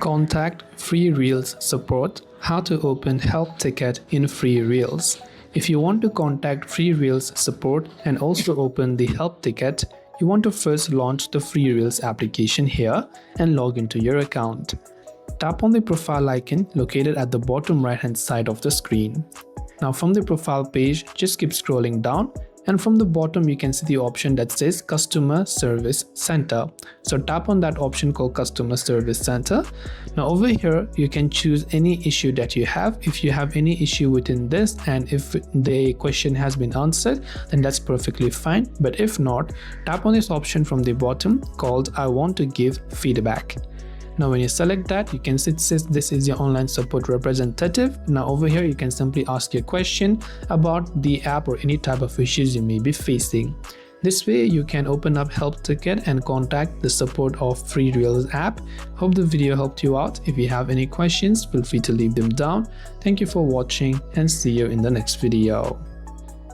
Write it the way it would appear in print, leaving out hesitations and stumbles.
Contact FreeReels support. How to open help ticket in FreeReels. If you want to contact FreeReels support and also open the help ticket, you want to first launch the FreeReels application here and log into your account. Tap on the profile icon located at the bottom right hand side of the screen. Now from the profile page, just keep scrolling down, and from the bottom you can see the option that says Customer Service Center. So tap on that option called Customer Service Center. Now over here you can choose any issue that you have. If you have any issue within this and if the question has been answered, then that's perfectly fine. But if not, tap on this option from the bottom called I want to give feedback. Now when you select that, you can see it says this is your online support representative. Now over here you can simply ask your question about the app or any type of issues you may be facing. This way you can open up help ticket and contact the support of FreeReels app. Hope the video helped you out. If you have any questions, feel free to leave them down. Thank you for watching and see you in the next video.